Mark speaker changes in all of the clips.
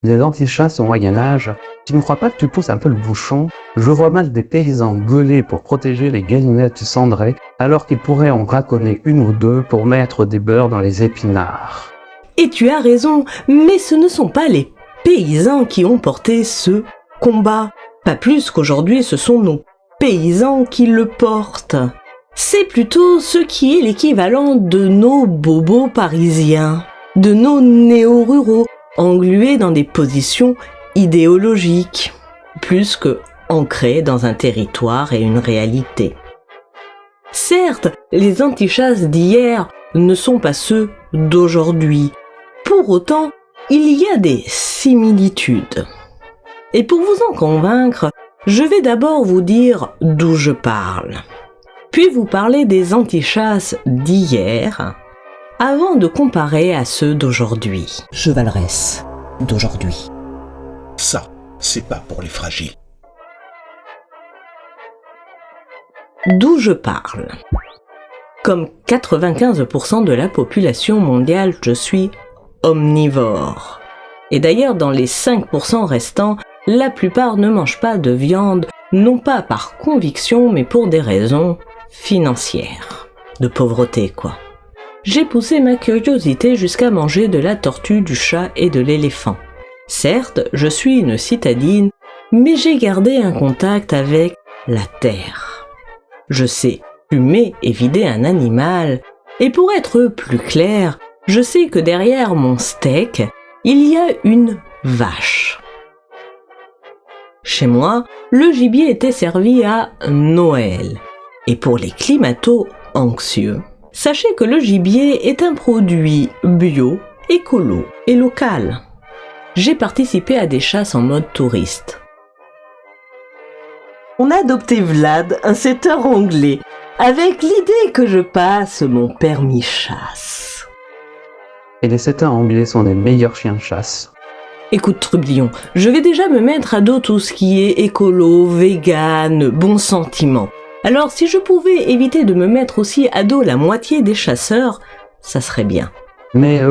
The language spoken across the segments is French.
Speaker 1: Des antichasses au Moyen-Âge, tu ne crois pas que tu pousses un peu le bouchon? Je vois mal des paysans gueuler pour protéger les galinettes cendrées, alors qu'ils pourraient en braconner une ou deux pour mettre des beurres dans les épinards.
Speaker 2: Et tu as raison, mais ce ne sont pas les paysans qui ont porté ce combat. Pas plus qu'aujourd'hui ce sont nos paysans qui le portent. C'est plutôt ce qui est l'équivalent de nos bobos parisiens, de nos néo-ruraux, englués dans des positions idéologiques, plus que ancrés dans un territoire et une réalité. Certes, les antichasses d'hier ne sont pas ceux d'aujourd'hui. Pour autant, il y a des similitudes. Et pour vous en convaincre, je vais d'abord vous dire d'où je parle. Puis vous parler des antichasses d'hier, avant de comparer à ceux d'aujourd'hui.
Speaker 3: Chevaleresse d'aujourd'hui.
Speaker 4: Ça, c'est pas pour les fragiles.
Speaker 2: D'où je parle. Comme 95% de la population mondiale, je suis omnivore. Et d'ailleurs, dans les 5% restants, la plupart ne mangent pas de viande, non pas par conviction, mais pour des raisons financières. De pauvreté, quoi. J'ai poussé ma curiosité jusqu'à manger de la tortue, du chat et de l'éléphant. Certes, je suis une citadine, mais j'ai gardé un contact avec la terre. Je sais fumer et vider un animal, et pour être plus clair, je sais que derrière mon steak, il y a une vache. Chez moi, le gibier était servi à Noël, et pour les climato-anxieux, sachez que le gibier est un produit bio, écolo et local. J'ai participé à des chasses en mode touriste. On a adopté Vlad, un setter anglais, avec l'idée que je passe mon permis chasse.
Speaker 1: Et les setters anglais sont les meilleurs chiens de chasse.
Speaker 2: Écoute Trublion, je vais déjà me mettre à dos tout ce qui est écolo, vegan, bon sentiment. Alors si je pouvais éviter de me mettre aussi à dos la moitié des chasseurs, ça serait bien.
Speaker 1: Mais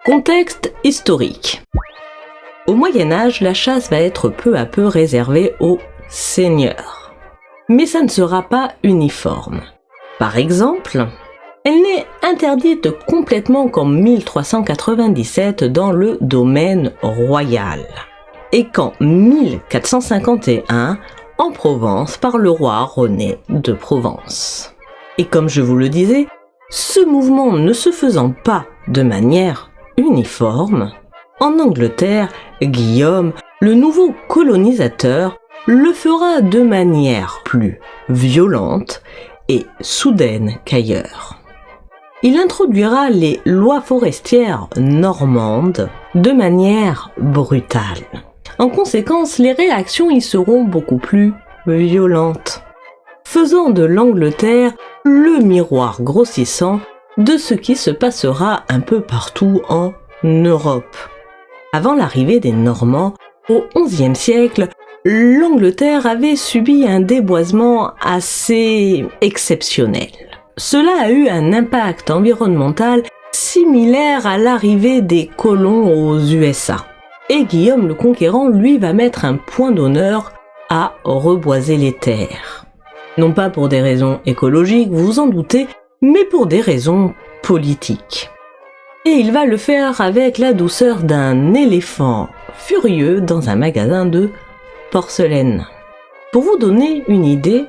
Speaker 2: Contexte historique. Au Moyen-Âge, la chasse va être peu à peu réservée aux seigneurs. Mais ça ne sera pas uniforme. Par exemple, elle n'est interdite complètement qu'en 1397 dans le domaine royal. Et qu'en 1451 en Provence par le roi René de Provence. Et comme je vous le disais, ce mouvement ne se faisant pas de manière uniforme, en Angleterre, Guillaume, le nouveau colonisateur, le fera de manière plus violente et soudaine qu'ailleurs. Il introduira les lois forestières normandes de manière brutale. En conséquence, les réactions y seront beaucoup plus violentes, faisant de l'Angleterre le miroir grossissant de ce qui se passera un peu partout en Europe. Avant l'arrivée des Normands, au XIe siècle, l'Angleterre avait subi un déboisement assez exceptionnel. Cela a eu un impact environnemental similaire à l'arrivée des colons aux USA. Et Guillaume le Conquérant, lui, va mettre un point d'honneur à reboiser les terres. Non pas pour des raisons écologiques, vous vous en doutez, mais pour des raisons politiques. Et il va le faire avec la douceur d'un éléphant furieux dans un magasin de porcelaine. Pour vous donner une idée,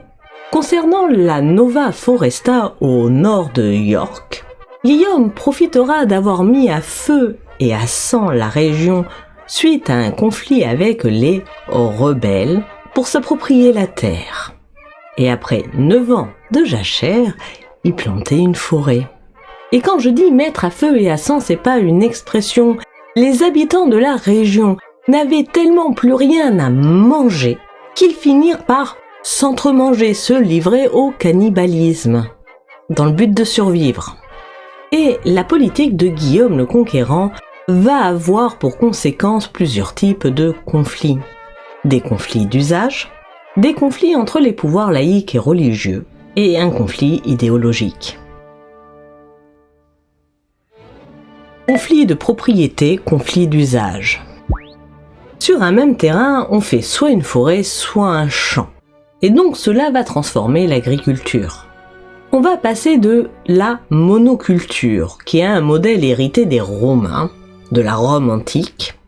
Speaker 2: concernant la Nova Foresta au nord de York, Guillaume profitera d'avoir mis à feu et à sang la région suite à un conflit avec les rebelles pour s'approprier la terre. Et après 9 ans de jachère, il plantait une forêt. Et quand je dis mettre à feu et à sang, c'est pas une expression. Les habitants de la région n'avaient tellement plus rien à manger qu'ils finirent par s'entremanger, se livrer au cannibalisme, dans le but de survivre. Et la politique de Guillaume le Conquérant va avoir pour conséquence plusieurs types de conflits. Des conflits d'usage, des conflits entre les pouvoirs laïques et religieux, et un conflit idéologique. Conflit de propriété, conflit d'usage. Sur un même terrain, on fait soit une forêt, soit un champ. Et donc cela va transformer l'agriculture. On va passer de la monoculture, qui est un modèle hérité des Romains, de la Rome antique,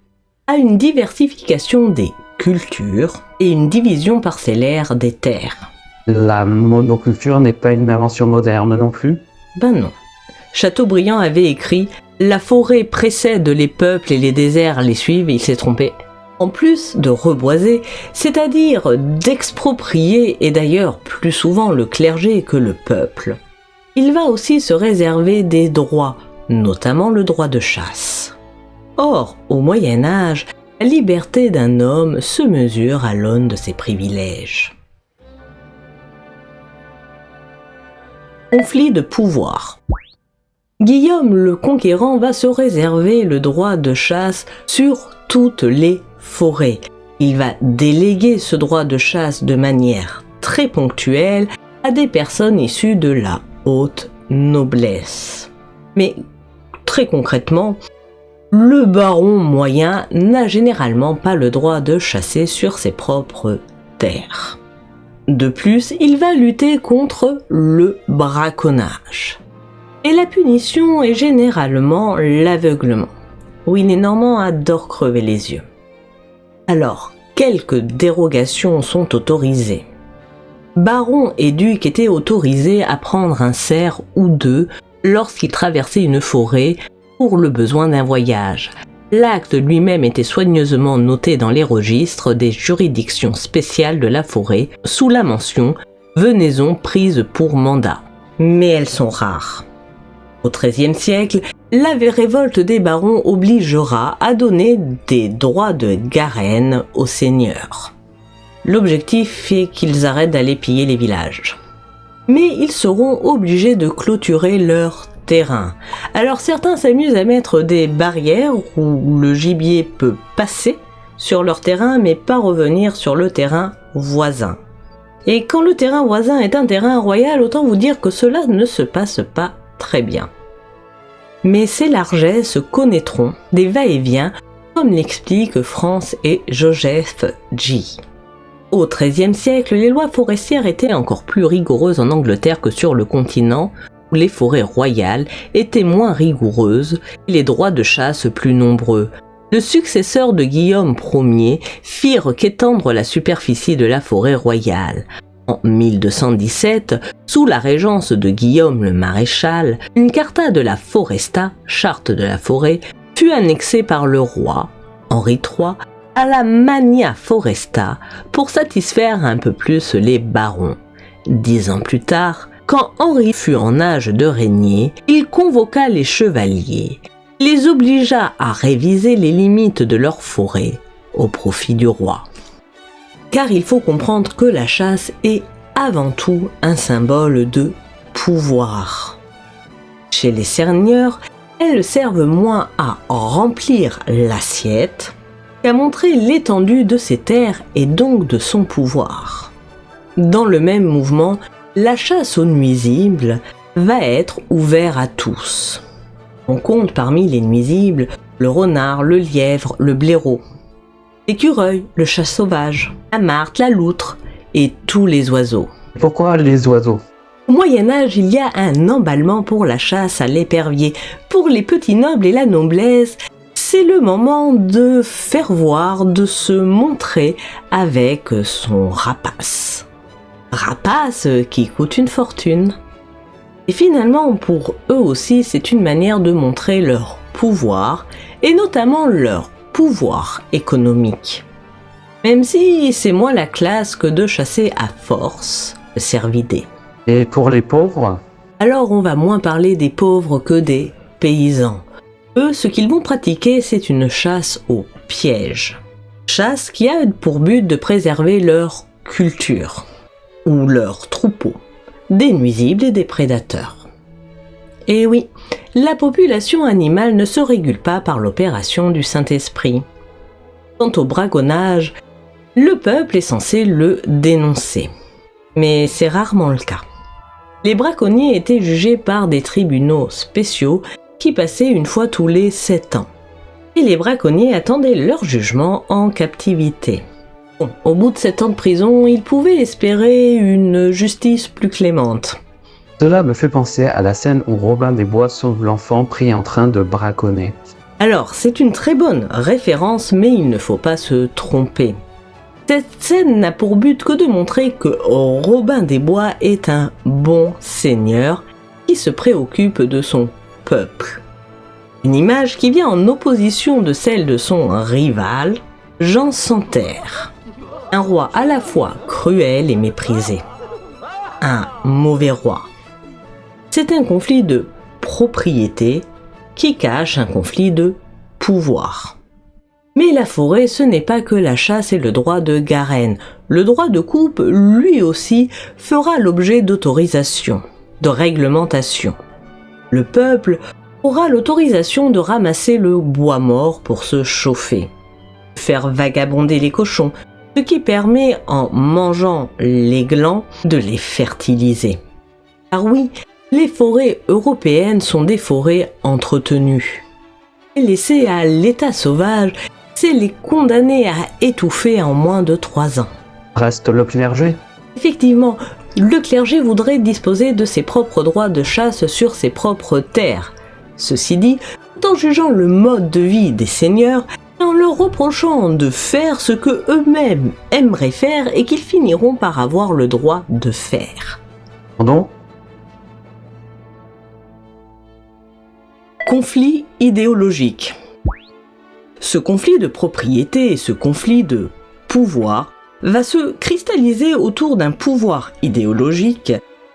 Speaker 2: à une diversification des cultures et une division parcellaire des terres.
Speaker 1: La monoculture n'est pas une invention moderne non plus.
Speaker 2: Ben non. Chateaubriand avait écrit « La forêt précède les peuples et les déserts les suivent », il s'est trompé. En plus de reboiser, c'est-à-dire d'exproprier, et d'ailleurs plus souvent le clergé que le peuple, il va aussi se réserver des droits, notamment le droit de chasse. Or, au Moyen-Âge, la liberté d'un homme se mesure à l'aune de ses privilèges. Conflit de pouvoir. Guillaume le Conquérant va se réserver le droit de chasse sur toutes les forêts. Il va déléguer ce droit de chasse de manière très ponctuelle à des personnes issues de la haute noblesse. Mais très concrètement, le baron moyen n'a généralement pas le droit de chasser sur ses propres terres. De plus, il va lutter contre le braconnage. Et la punition est généralement l'aveuglement. Oui, les Normands adorent crever les yeux. Alors, quelques dérogations sont autorisées. Barons et ducs étaient autorisés à prendre un cerf ou deux lorsqu'ils traversaient une forêt pour le besoin d'un voyage. L'acte lui-même était soigneusement noté dans les registres des juridictions spéciales de la forêt sous la mention « venaison prise pour mandat ». Mais elles sont rares. Au XIIIe siècle, la révolte des barons obligera à donner des droits de garenne aux seigneurs. L'objectif est qu'ils arrêtent d'aller piller les villages. Mais ils seront obligés de clôturer leur terrain. Alors certains s'amusent à mettre des barrières où le gibier peut passer sur leur terrain mais pas revenir sur le terrain voisin. Et quand le terrain voisin est un terrain royal, autant vous dire que cela ne se passe pas très bien. Mais ces largesses connaîtront des va-et-vient, comme l'expliquent France et Joseph G. Au XIIIe siècle, les lois forestières étaient encore plus rigoureuses en Angleterre que sur le continent, où les forêts royales étaient moins rigoureuses et les droits de chasse plus nombreux. Le successeur de Guillaume Ier firent qu'étendre la superficie de la forêt royale. En 1217, sous la régence de Guillaume le Maréchal, une carta de la Foresta, charte de la forêt, fut annexée par le roi, Henri III, à la Magna Foresta pour satisfaire un peu plus les barons. 10 ans plus tard, quand Henri fut en âge de régner, il convoqua les chevaliers, les obligea à réviser les limites de leur forêt au profit du roi. Car il faut comprendre que la chasse est avant tout un symbole de pouvoir. Chez les seigneurs, elles servent moins à remplir l'assiette qu'à montrer l'étendue de ses terres et donc de son pouvoir. Dans le même mouvement, la chasse aux nuisibles va être ouverte à tous. On compte parmi les nuisibles le renard, le lièvre, le blaireau, l'écureuil, le chat sauvage, la martre, la loutre et tous les oiseaux.
Speaker 1: Pourquoi les oiseaux?
Speaker 2: Au Moyen-Âge, il y a un emballement pour la chasse à l'épervier. Pour les petits nobles et la noblesse, c'est le moment de faire voir, de se montrer avec son rapace. Rapace qui coûte une fortune. Et finalement, pour eux aussi, c'est une manière de montrer leur pouvoir, et notamment leur pouvoir économique. Même si c'est moins la classe que de chasser à force le cervidé.
Speaker 1: Et pour les pauvres?
Speaker 2: Alors on va moins parler des pauvres que des paysans. Eux, ce qu'ils vont pratiquer, c'est une chasse au piège. Chasse qui a pour but de préserver leur culture, ou leur troupeau, des nuisibles et des prédateurs. Et oui, la population animale ne se régule pas par l'opération du Saint-Esprit. Quant au braconnage, le peuple est censé le dénoncer. Mais c'est rarement le cas. Les braconniers étaient jugés par des tribunaux spéciaux qui passait une fois tous les 7 ans. Et les braconniers attendaient leur jugement en captivité. Bon, au bout de 7 ans de prison, ils pouvaient espérer une justice plus clémente.
Speaker 1: Cela me fait penser à la scène où Robin des Bois sauve l'enfant pris en train de braconner.
Speaker 2: Alors, c'est une très bonne référence, mais il ne faut pas se tromper. Cette scène n'a pour but que de montrer que Robin des Bois est un bon seigneur qui se préoccupe de son peuple. Une image qui vient en opposition de celle de son rival, Jean sans Terre. Un roi à la fois cruel et méprisé. Un mauvais roi. C'est un conflit de propriété qui cache un conflit de pouvoir. Mais la forêt, ce n'est pas que la chasse et le droit de garenne. Le droit de coupe, lui aussi, fera l'objet d'autorisation, de réglementation. Le peuple aura l'autorisation de ramasser le bois mort pour se chauffer, faire vagabonder les cochons, ce qui permet, en mangeant les glands, de les fertiliser. Car oui, les forêts européennes sont des forêts entretenues. Laissées à l'état sauvage, c'est les condamner à étouffer en moins de 3 ans.
Speaker 1: Reste le clergé.
Speaker 2: Effectivement, le clergé voudrait disposer de ses propres droits de chasse sur ses propres terres. Ceci dit, en jugeant le mode de vie des seigneurs et en leur reprochant de faire ce que eux-mêmes aimeraient faire et qu'ils finiront par avoir le droit de faire.
Speaker 1: Pardon ?
Speaker 2: Conflit idéologique. Ce conflit de propriété et ce conflit de pouvoir va se cristalliser autour d'un pouvoir idéologique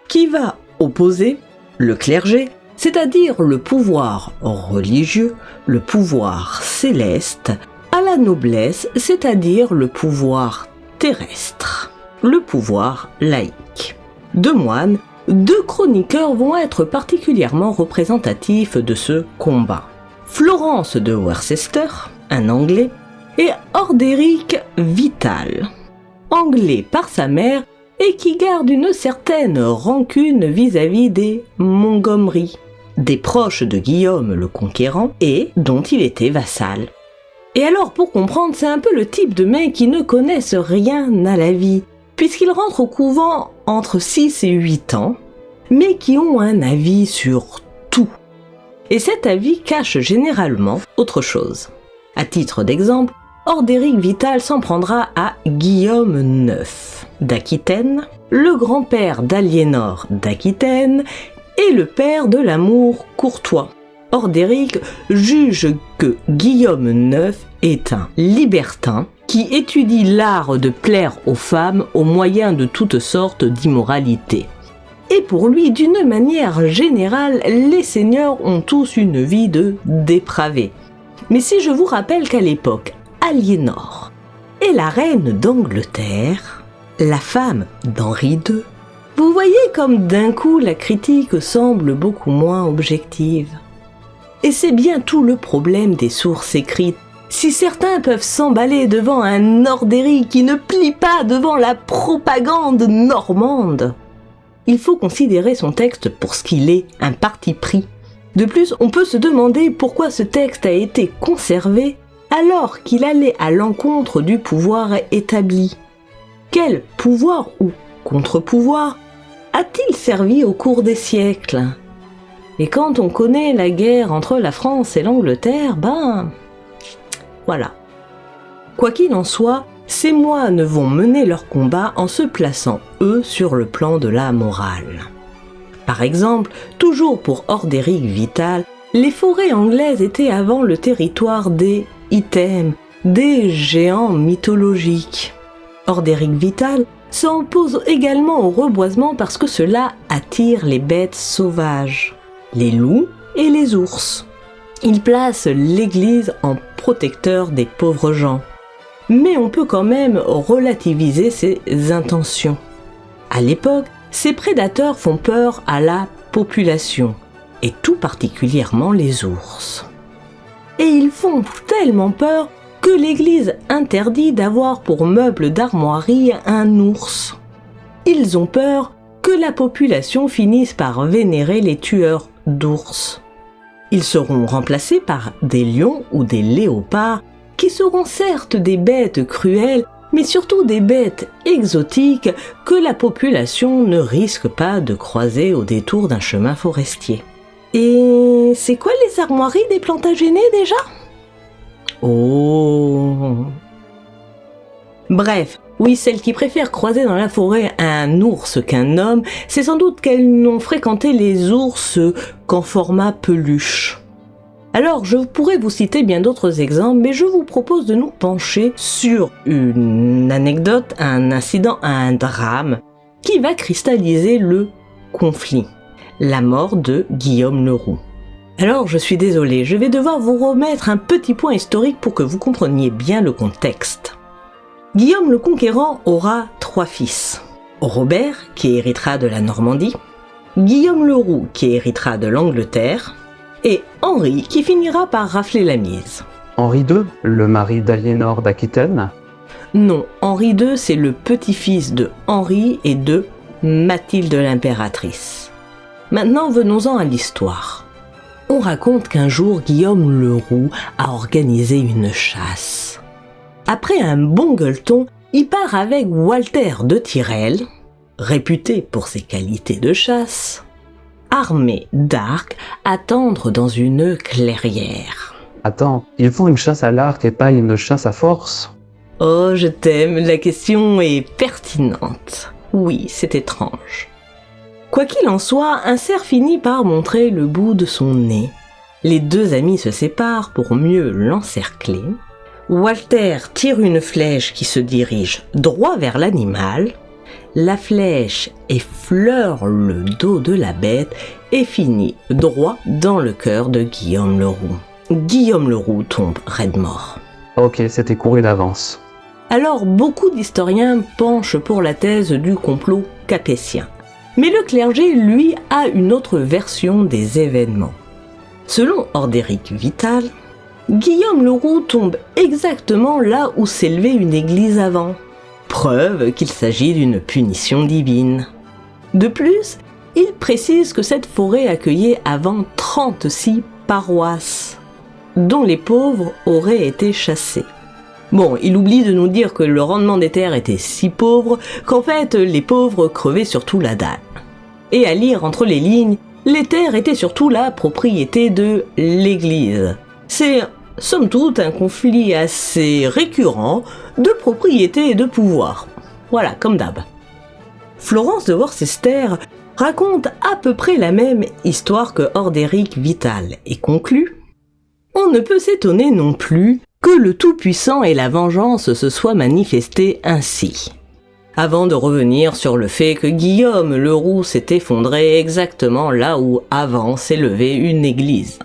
Speaker 2: qui va opposer le clergé, c'est-à-dire le pouvoir religieux, le pouvoir céleste, à la noblesse, c'est-à-dire le pouvoir terrestre, le pouvoir laïque. 2 moines, 2 chroniqueurs vont être particulièrement représentatifs de ce combat. Florence de Worcester, un Anglais, et Ordéric Vital, anglais par sa mère et qui garde une certaine rancune vis-à-vis des Montgomery, des proches de Guillaume le Conquérant et dont il était vassal. Et alors, pour comprendre, c'est un peu le type de mecs qui ne connaissent rien à la vie, puisqu'ils rentrent au couvent entre 6 et 8 ans, mais qui ont un avis sur tout. Et cet avis cache généralement autre chose. À titre d'exemple, Ordéric Vital s'en prendra à Guillaume IX d'Aquitaine, le grand-père d'Aliénor d'Aquitaine et le père de l'amour courtois. Ordéric juge que Guillaume IX est un libertin qui étudie l'art de plaire aux femmes au moyen de toutes sortes d'immoralités. Et pour lui, d'une manière générale, les seigneurs ont tous une vie de dépravés. Mais si je vous rappelle qu'à l'époque, Aliénor est la reine d'Angleterre, la femme d'Henri II, vous voyez comme d'un coup la critique semble beaucoup moins objective. Et c'est bien tout le problème des sources écrites. Si certains peuvent s'emballer devant un Ordéric qui ne plie pas devant la propagande normande, il faut considérer son texte pour ce qu'il est, un parti pris. De plus, on peut se demander pourquoi ce texte a été conservé alors qu'il allait à l'encontre du pouvoir établi. Quel pouvoir ou contre-pouvoir a-t-il servi au cours des siècles ? Et quand on connaît la guerre entre la France et l'Angleterre, voilà. Quoi qu'il en soit, ces moines vont mener leur combat en se plaçant, eux, sur le plan de la morale. Par exemple, toujours pour Ordéric Vital, les forêts anglaises étaient avant le territoire des items, des géants mythologiques. Ordéric Vital s'oppose également au reboisement parce que cela attire les bêtes sauvages, les loups et les ours. Il place l'Église en protecteur des pauvres gens. Mais on peut quand même relativiser ses intentions. À l'époque, ces prédateurs font peur à la population, et tout particulièrement les ours. Et ils font tellement peur que l'Église interdit d'avoir pour meuble d'armoirie un ours. Ils ont peur que la population finisse par vénérer les tueurs d'ours. Ils seront remplacés par des lions ou des léopards qui seront certes des bêtes cruelles, mais surtout des bêtes exotiques que la population ne risque pas de croiser au détour d'un chemin forestier. Et c'est quoi les armoiries des Plantagenets déjà ? Oh. Bref, oui, celles qui préfèrent croiser dans la forêt un ours qu'un homme, c'est sans doute qu'elles n'ont fréquenté les ours qu'en format peluche. Alors, je pourrais vous citer bien d'autres exemples, mais je vous propose de nous pencher sur une anecdote, un incident, un drame qui va cristalliser le conflit. La mort de Guillaume le Roux. Alors, je suis désolée, je vais devoir vous remettre un petit point historique pour que vous compreniez bien le contexte. Guillaume le Conquérant aura 3 fils. Robert, qui héritera de la Normandie, Guillaume le Roux, qui héritera de l'Angleterre, et Henri, qui finira par rafler la mise.
Speaker 1: Henri II, le mari d'Aliénor d'Aquitaine.
Speaker 2: Non, Henri II, c'est le petit-fils de Henri et de Mathilde l'impératrice. Maintenant, venons-en à l'histoire. On raconte qu'un jour, Guillaume le Roux a organisé une chasse. Après un bon gueuleton, il part avec Walter de Tyrrel, réputé pour ses qualités de chasse, armé d'arcs, attendre dans une clairière.
Speaker 1: Attends, ils font une chasse à l'arc et pas une chasse à force?
Speaker 2: Oh, je t'aime, la question est pertinente. Oui, c'est étrange. Quoi qu'il en soit, un cerf finit par montrer le bout de son nez. Les deux amis se séparent pour mieux l'encercler. Walter tire une flèche qui se dirige droit vers l'animal. La flèche effleure le dos de la bête et finit droit dans le cœur de Guillaume le Roux. Guillaume le Roux tombe raide mort.
Speaker 1: Ok, c'était couru d'avance.
Speaker 2: Alors, beaucoup d'historiens penchent pour la thèse du complot capétien. Mais le clergé, lui, a une autre version des événements. Selon Ordéric Vital, Guillaume le Roux tombe exactement là où s'élevait une église avant. Preuve qu'il s'agit d'une punition divine. De plus, il précise que cette forêt accueillait avant 36 paroisses, dont les pauvres auraient été chassés. Bon, il oublie de nous dire que le rendement des terres était si pauvre qu'en fait les pauvres crevaient surtout la dalle. Et à lire entre les lignes, les terres étaient surtout la propriété de l'Église. C'est, somme toute, un conflit assez récurrent de propriété et de pouvoir. Voilà, comme d'hab. Florence de Worcester raconte à peu près la même histoire que Ordéric Vital et conclut « On ne peut s'étonner non plus que le Tout-Puissant et la vengeance se soient manifestés ainsi. » Avant de revenir sur le fait que Guillaume le Roux s'est effondré exactement là où avant s'élevait une église.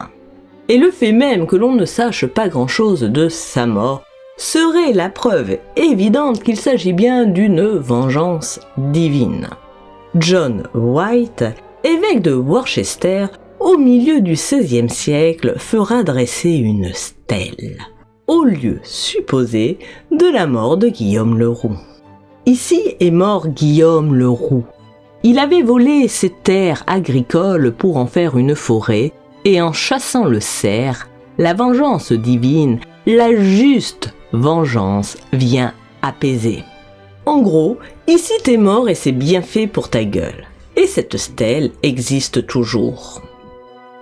Speaker 2: Et le fait même que l'on ne sache pas grand-chose de sa mort serait la preuve évidente qu'il s'agit bien d'une vengeance divine. John White, évêque de Worcester, au milieu du XVIe siècle, fera dresser une stèle au lieu supposé de la mort de Guillaume le Roux. Ici est mort Guillaume le Roux. Il avait volé ses terres agricoles pour en faire une forêt, et en chassant le cerf, la vengeance divine, la juste vengeance vient apaiser. En gros, ici t'es mort et c'est bien fait pour ta gueule. Et cette stèle existe toujours.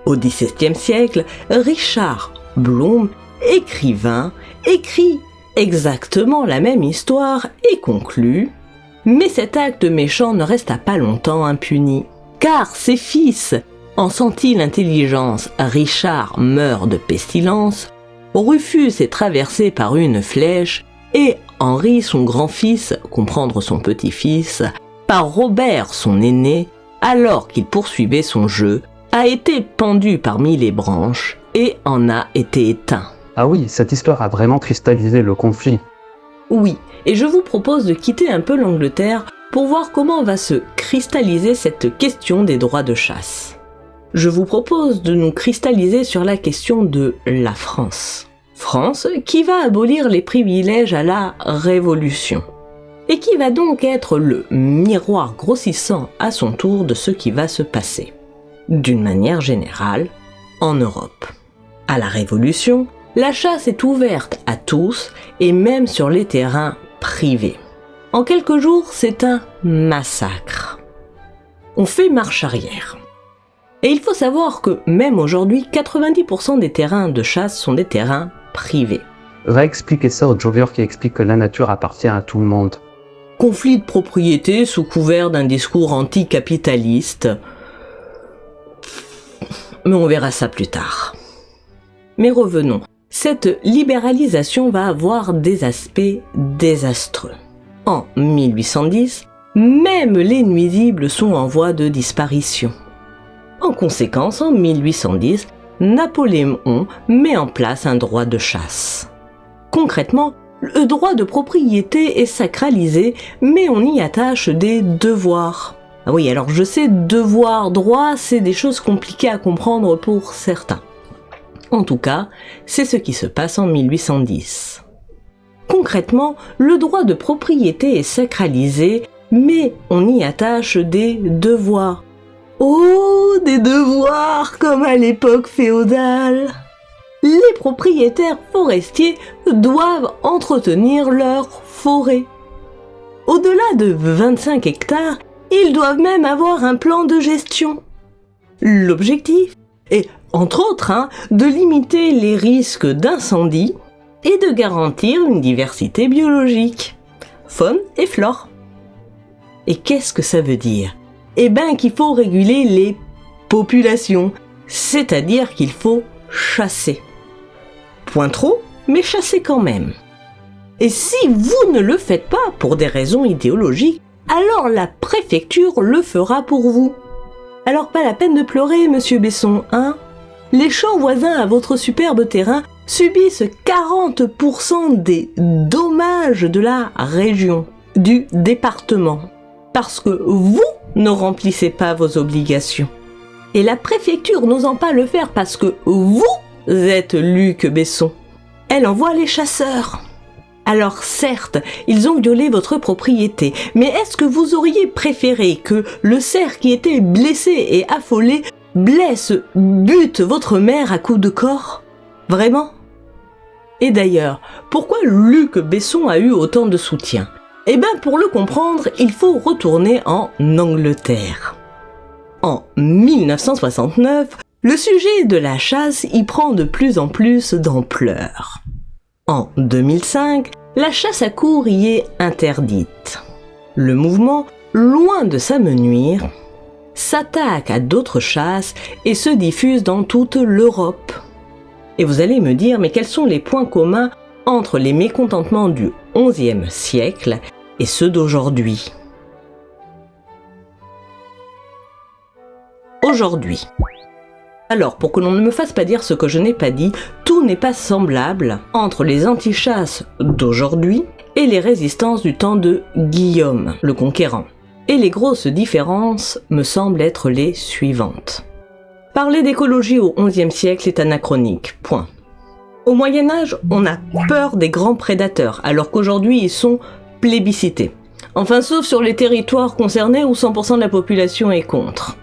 Speaker 2: Au XVIIe siècle, Richard Blum, écrivain, écrit exactement la même histoire et conclut « Mais cet acte méchant ne resta pas longtemps impuni, car ses fils, en sentit l'intelligence, Richard meurt de pestilence, Rufus est traversé par une flèche, et Henri, son grand-fils, comprendre son petit-fils, par Robert, son aîné, alors qu'il poursuivait son jeu, a été pendu parmi les branches et en a été éteint. »
Speaker 1: Ah oui, cette histoire a vraiment cristallisé le conflit.
Speaker 2: Oui, et je vous propose de quitter un peu l'Angleterre pour voir comment va se cristalliser cette question des droits de chasse. Je vous propose de nous cristalliser sur la question de la France. France qui va abolir les privilèges à la Révolution. Et qui va donc être le miroir grossissant à son tour de ce qui va se passer. D'une manière générale, en Europe. À la Révolution, la chasse est ouverte à tous et même sur les terrains privés. En quelques jours, c'est un massacre. On fait marche arrière. Et il faut savoir que même aujourd'hui, 90% des terrains de chasse sont des terrains privés.
Speaker 1: Va expliquer ça au Joker qui explique que la nature appartient à tout le monde.
Speaker 2: Conflit de propriété sous couvert d'un discours anticapitaliste. Mais on verra ça plus tard. Mais revenons. Cette libéralisation va avoir des aspects désastreux. En 1810, même les nuisibles sont en voie de disparition. En conséquence, en 1810, Napoléon met en place un droit de chasse. Concrètement, le droit de propriété est sacralisé, mais on y attache des devoirs. Ah oui, alors je sais, devoir, droit, c'est des choses compliquées à comprendre pour certains. En tout cas, c'est ce qui se passe en 1810. Concrètement, le droit de propriété est sacralisé, mais on y attache des devoirs. Oh, des devoirs comme à l'époque féodale! Les propriétaires forestiers doivent entretenir leur forêt. Au-delà de 25 hectares, ils doivent même avoir un plan de gestion. L'objectif est, entre autres, de limiter les risques d'incendie et de garantir une diversité biologique, faune et flore. Et qu'est-ce que ça veut dire? Eh bien qu'il faut réguler les populations, c'est-à-dire qu'il faut chasser. Point trop, mais chasser quand même. Et si vous ne le faites pas pour des raisons idéologiques, alors la préfecture le fera pour vous. Alors pas la peine de pleurer, monsieur Besson, hein? Les champs voisins à votre superbe terrain subissent 40% des dommages de la région, du département, parce que vous ne remplissez pas vos obligations. Et la préfecture n'osant pas le faire parce que vous êtes Luc Besson, elle envoie les chasseurs. Alors certes, ils ont violé votre propriété, mais est-ce que vous auriez préféré que le cerf qui était blessé et affolé bute votre mère à coups de cor? Vraiment? Et d'ailleurs, pourquoi Luc Besson a eu autant de soutien? Eh bien, pour le comprendre, il faut retourner en Angleterre. En 1969, le sujet de la chasse y prend de plus en plus d'ampleur. En 2005, la chasse à courre y est interdite. Le mouvement, loin de s'amenuire, s'attaque à d'autres chasses et se diffuse dans toute l'Europe. Et vous allez me dire, mais quels sont les points communs entre les mécontentements du XIe siècle et ceux d'aujourd'hui? Aujourd'hui. Alors, pour que l'on ne me fasse pas dire ce que je n'ai pas dit, tout n'est pas semblable entre les antichasses d'aujourd'hui et les résistances du temps de Guillaume, le Conquérant. Et les grosses différences me semblent être les suivantes. Parler d'écologie au XIe siècle est anachronique, point. Au Moyen-Âge, on a peur des grands prédateurs, alors qu'aujourd'hui ils sont plébiscités. Enfin, sauf sur les territoires concernés où 100% de la population est contre.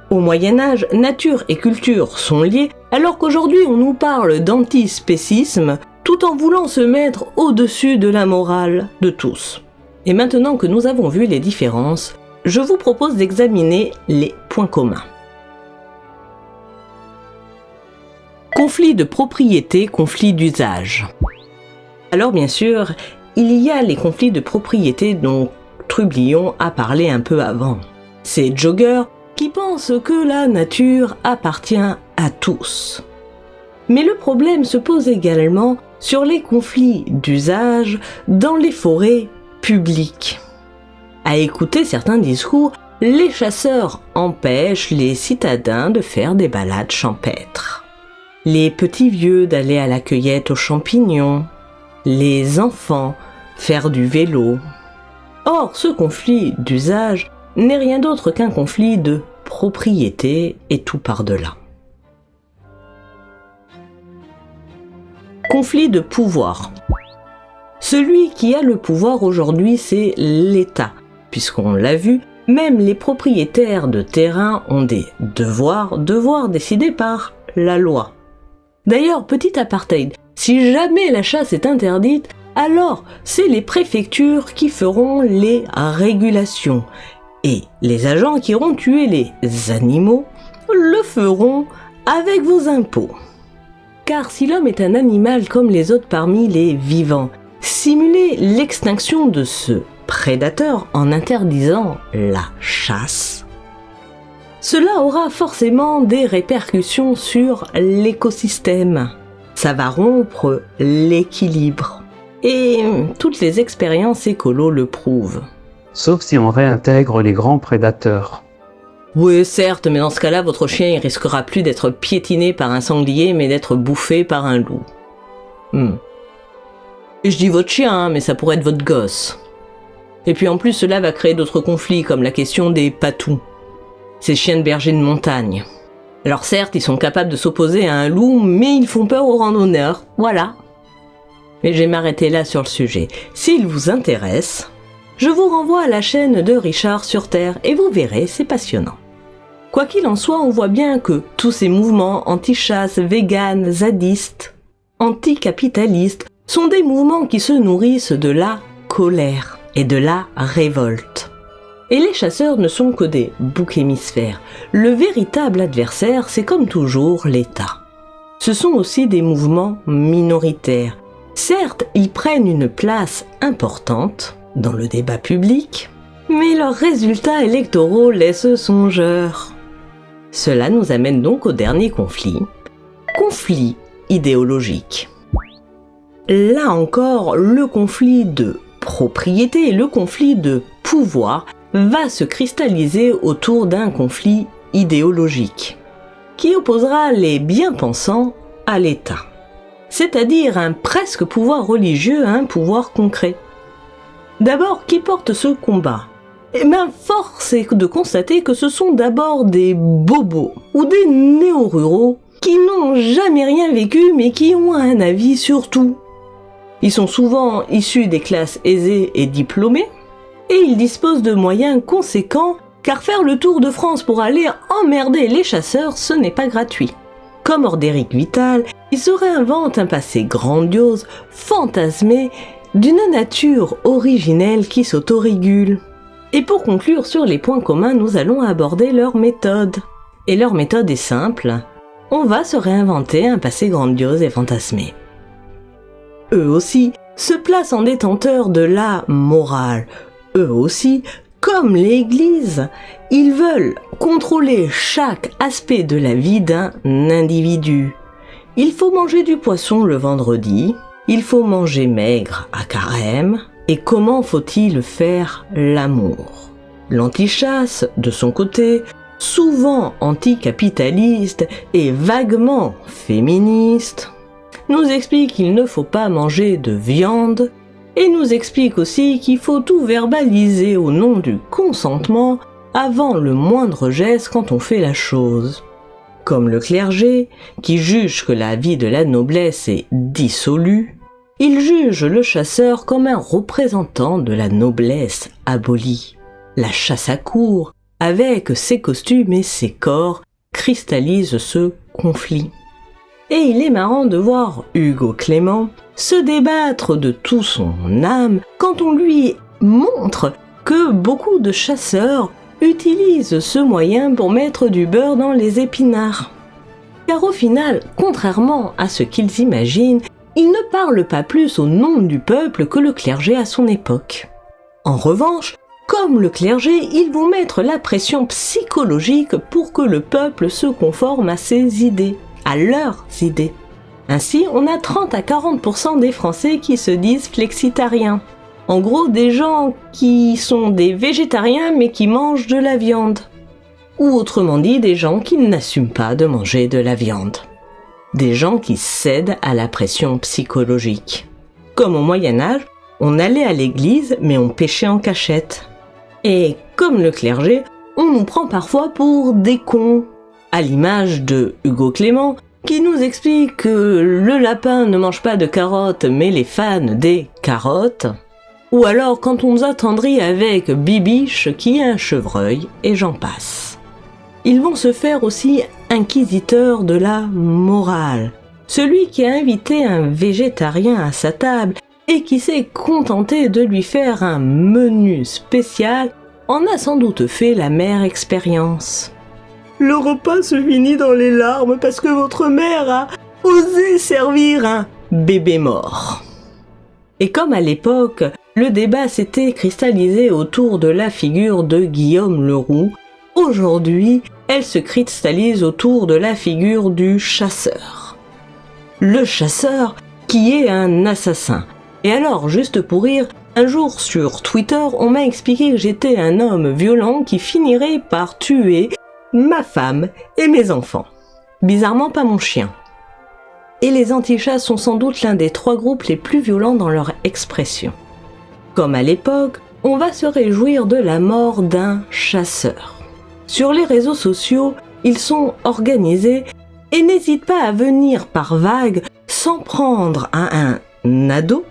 Speaker 2: Au Moyen-Âge, nature et culture sont liées, alors qu'aujourd'hui on nous parle d'antispécisme, tout en voulant se mettre au-dessus de la morale de tous. Et maintenant que nous avons vu les différences, je vous propose d'examiner les points communs. Conflit de propriété, conflit d'usage. Alors bien sûr, il y a les conflits de propriété dont Trublion a parlé un peu avant. Ces joggers qui pensent que la nature appartient à tous. Mais le problème se pose également sur les conflits d'usage dans les forêts publiques. À écouter certains discours, les chasseurs empêchent les citadins de faire des balades champêtres. Les petits vieux d'aller à la cueillette aux champignons, les enfants faire du vélo. Or, ce conflit d'usage n'est rien d'autre qu'un conflit de propriété et tout par-delà. Conflit de pouvoir. Celui qui a le pouvoir aujourd'hui, c'est l'État, puisqu'on l'a vu, Même les propriétaires de terrain ont des devoirs décidés par la loi. D'ailleurs, petit apartheid, si jamais la chasse est interdite, alors c'est les préfectures qui feront les régulations. Et les agents qui auront tué les animaux le feront avec vos impôts. Car si l'homme est un animal comme les autres parmi les vivants, simuler l'extinction de ce prédateur en interdisant la chasse, cela aura forcément des répercussions sur l'écosystème. Ça va rompre l'équilibre. Et toutes les expériences écolo le prouvent.
Speaker 1: Sauf si on réintègre les grands prédateurs.
Speaker 2: Oui, certes, mais dans ce cas-là, votre chien il risquera plus d'être piétiné par un sanglier, mais d'être bouffé par un loup. Et je dis votre chien, hein, mais ça pourrait être votre gosse. Et puis en plus, cela va créer d'autres conflits, comme la question des patous, ces chiens de berger de montagne. Alors certes, ils sont capables de s'opposer à un loup, mais ils font peur aux randonneurs, voilà. Mais je vais m'arrêter là sur le sujet. S'il vous intéresse, je vous renvoie à la chaîne de Richard sur Terre, et vous verrez, c'est passionnant. Quoi qu'il en soit, on voit bien que tous ces mouvements anti-chasse, véganes, zadistes, anticapitalistes, sont des mouvements qui se nourrissent de la colère et de la révolte. Et les chasseurs ne sont que des boucs émisphères. Le véritable adversaire, c'est comme toujours l'État. Ce sont aussi des mouvements minoritaires. Certes, ils prennent une place importante dans le débat public, mais leurs résultats électoraux laissent songeurs. Cela nous amène donc au dernier conflit idéologique. Là encore, le conflit de propriété et le conflit de pouvoir va se cristalliser autour d'un conflit idéologique qui opposera les bien-pensants à l'État, c'est-à-dire un presque pouvoir religieux à un pouvoir concret. D'abord, qui porte ce combat ? Eh bien, force est de constater que ce sont d'abord des bobos ou des néo-ruraux qui n'ont jamais rien vécu mais qui ont un avis sur tout. Ils sont souvent issus des classes aisées et diplômées et ils disposent de moyens conséquents car faire le tour de France pour aller emmerder les chasseurs, ce n'est pas gratuit. Comme Ordéric Vital, ils se réinventent un passé grandiose, fantasmé, d'une nature originelle qui s'autorégule. Et pour conclure sur les points communs, nous allons aborder leur méthode. Et leur méthode est simple, on va se réinventer un passé grandiose et fantasmé. Eux aussi se placent en détenteurs de la morale. Eux aussi, comme l'Église, ils veulent contrôler chaque aspect de la vie d'un individu. Il faut manger du poisson le vendredi, il faut manger maigre à carême, et comment faut-il faire l'amour ? L'antichasse, de son côté, souvent anticapitaliste et vaguement féministe, nous explique qu'il ne faut pas manger de viande et nous explique aussi qu'il faut tout verbaliser au nom du consentement avant le moindre geste quand on fait la chose. Comme le clergé, qui juge que la vie de la noblesse est dissolue, il juge le chasseur comme un représentant de la noblesse abolie. La chasse à courre, avec ses costumes et ses corps, cristallise ce conflit. Et il est marrant de voir Hugo Clément se débattre de tout son âme quand on lui montre que beaucoup de chasseurs utilisent ce moyen pour mettre du beurre dans les épinards. Car au final, contrairement à ce qu'ils imaginent, ils ne parlent pas plus au nom du peuple que le clergé à son époque. En revanche, comme le clergé, ils vont mettre la pression psychologique pour que le peuple se conforme à ses idées, à leurs idées. Ainsi, on a 30 à 40% des Français qui se disent flexitariens. En gros, des gens qui sont des végétariens mais qui mangent de la viande. Ou autrement dit, des gens qui n'assument pas de manger de la viande. Des gens qui cèdent à la pression psychologique. Comme au Moyen-Âge, on allait à l'église mais on péchait en cachette. Et comme le clergé, on nous prend parfois pour des cons. À l'image de Hugo Clément, qui nous explique que le lapin ne mange pas de carottes mais les fans des carottes. Ou alors quand on nous attendrit avec Bibiche qui est un chevreuil, et j'en passe. Ils vont se faire aussi inquisiteurs de la morale. Celui qui a invité un végétarien à sa table et qui s'est contenté de lui faire un menu spécial en a sans doute fait l'amère expérience. Le repas se finit dans les larmes parce que votre mère a osé servir un bébé mort. Et comme à l'époque, le débat s'était cristallisé autour de la figure de Guillaume Leroux, aujourd'hui, elle se cristallise autour de la figure du chasseur. Le chasseur qui est un assassin. Et alors, juste pour rire, un jour sur Twitter, on m'a expliqué que j'étais un homme violent qui finirait par tuer ma femme et mes enfants. Bizarrement pas mon chien. Et les antichats sont sans doute l'un des 3 groupes les plus violents dans leur expression. Comme à l'époque, on va se réjouir de la mort d'un chasseur. Sur les réseaux sociaux, ils sont organisés et n'hésitent pas à venir par vagues s'en prendre à un ado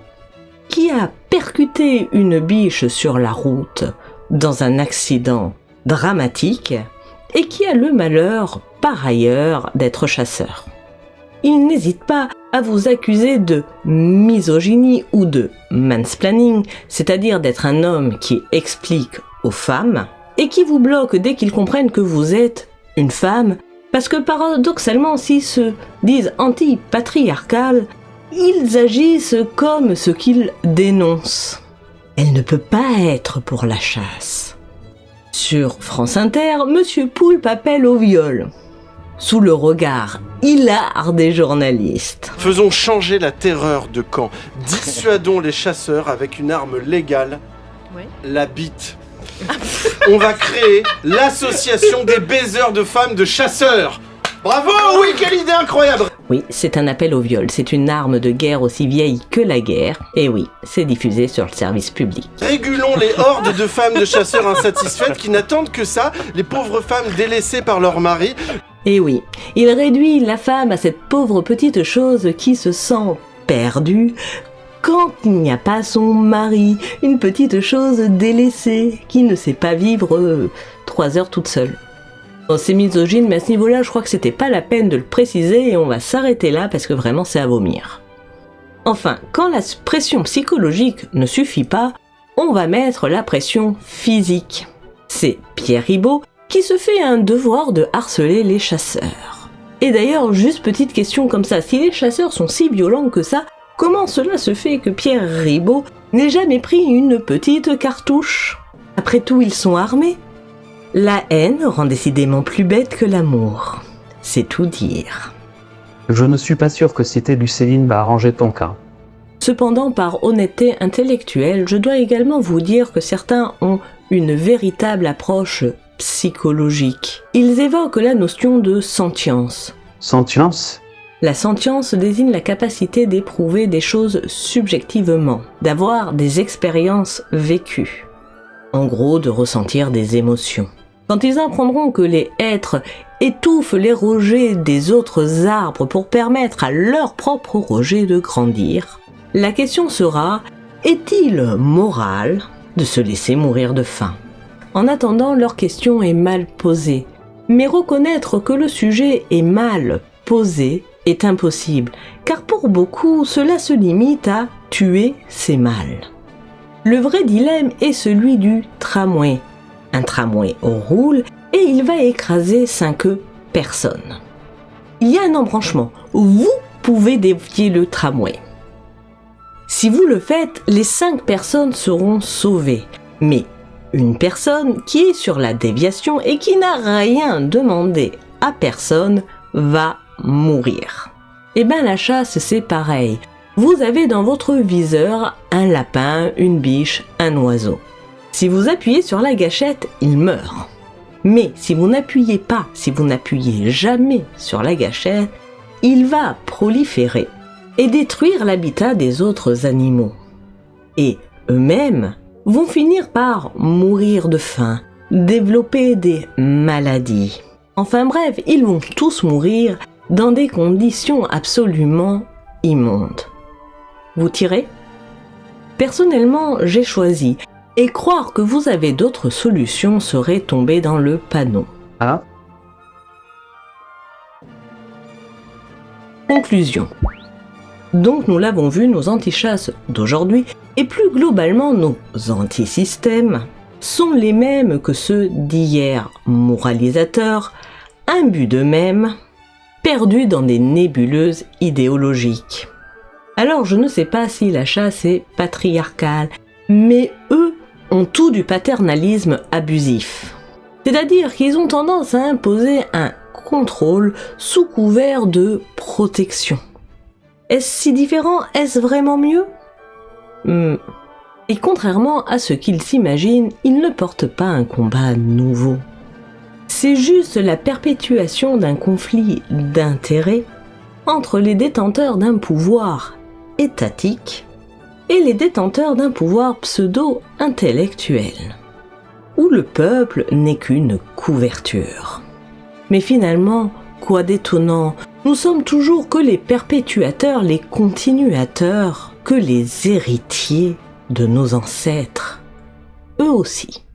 Speaker 2: qui a percuté une biche sur la route dans un accident dramatique et qui a le malheur, par ailleurs, d'être chasseur. Ils n'hésitent pas à vous accuser de misogynie ou de mansplaining, c'est-à-dire d'être un homme qui explique aux femmes et qui vous bloque dès qu'ils comprennent que vous êtes une femme, parce que paradoxalement, s'ils se disent anti-patriarcal, ils agissent comme ce qu'ils dénoncent. Elle ne peut pas être pour la chasse. Sur France Inter, Monsieur Poulpe appelle au viol, sous le regard hilar des journalistes.
Speaker 5: Faisons changer la terreur de camp. Dissuadons les chasseurs avec une arme légale, la bite. On va créer l'association des baiseurs de femmes de chasseurs. Bravo, oui, quelle idée incroyable!
Speaker 2: Oui, c'est un appel au viol. C'est une arme de guerre aussi vieille que la guerre. Et oui, c'est diffusé sur le service public.
Speaker 5: Régulons les hordes de femmes de chasseurs insatisfaites qui n'attendent que ça, les pauvres femmes délaissées par leur mari.
Speaker 2: Et oui, il réduit la femme à cette pauvre petite chose qui se sent perdue quand il n'y a pas son mari, une petite chose délaissée qui ne sait pas vivre 3 heures toute seule. Bon, c'est misogyne, mais à ce niveau-là, je crois que c'était pas la peine de le préciser et on va s'arrêter là parce que vraiment c'est à vomir. Enfin, quand la pression psychologique ne suffit pas, on va mettre la pression physique. C'est Pierre Ribaud qui se fait un devoir de harceler les chasseurs. Et d'ailleurs, juste petite question comme ça, si les chasseurs sont si violents que ça, comment cela se fait que Pierre Ribaud n'ait jamais pris une petite cartouche? Après tout, ils sont armés. La haine rend décidément plus bête que l'amour. C'est tout dire.
Speaker 1: Je ne suis pas sûr que citer du Céline va arranger ton cas.
Speaker 2: Cependant, par honnêteté intellectuelle, je dois également vous dire que certains ont une véritable approche psychologique. Ils évoquent la notion de sentience.
Speaker 1: Sentience?
Speaker 2: La sentience désigne la capacité d'éprouver des choses subjectivement, d'avoir des expériences vécues. En gros, de ressentir des émotions. Quand ils apprendront que les hêtres étouffent les rejets des autres arbres pour permettre à leur propre rejet de grandir, la question sera, est-il moral de se laisser mourir de faim? En attendant, leur question est mal posée. Mais reconnaître que le sujet est mal posé est impossible, car pour beaucoup, cela se limite à tuer c'est mal. Le vrai dilemme est celui du tramway. Un tramway roule et il va écraser 5 personnes. Il y a un embranchement. Vous pouvez dévier le tramway. Si vous le faites, les 5 personnes seront sauvées. Mais une personne qui est sur la déviation et qui n'a rien demandé à personne va mourir. Et ben la chasse, c'est pareil. Vous avez dans votre viseur un lapin, une biche, un oiseau. Si vous appuyez sur la gâchette, il meurt. Mais si vous n'appuyez pas, si vous n'appuyez jamais sur la gâchette, il va proliférer et détruire l'habitat des autres animaux. Et eux-mêmes vont finir par mourir de faim, développer des maladies. Enfin bref, ils vont tous mourir dans des conditions absolument immondes. Vous tirez ? Personnellement, j'ai choisi, et croire que vous avez d'autres solutions serait tomber dans le panneau.
Speaker 1: Ah,
Speaker 2: Conclusion. Donc nous l'avons vu, nos antichasses d'aujourd'hui, et plus globalement nos antisystèmes, sont les mêmes que ceux d'hier, moralisateurs, imbus d'eux-mêmes, perdus dans des nébuleuses idéologiques. Alors je ne sais pas si la chasse est patriarcale, mais eux ont tout du paternalisme abusif. C'est-à-dire qu'ils ont tendance à imposer un contrôle sous couvert de protection. Est-ce si différent? Est-ce vraiment mieux? Et contrairement à ce qu'ils s'imaginent, ils ne portent pas un combat nouveau. C'est juste la perpétuation d'un conflit d'intérêts entre les détenteurs d'un pouvoir étatique et les détenteurs d'un pouvoir pseudo-intellectuel, où le peuple n'est qu'une couverture. Mais finalement, quoi d'étonnant, nous sommes toujours que les perpétuateurs, les continuateurs, que les héritiers de nos ancêtres, eux aussi.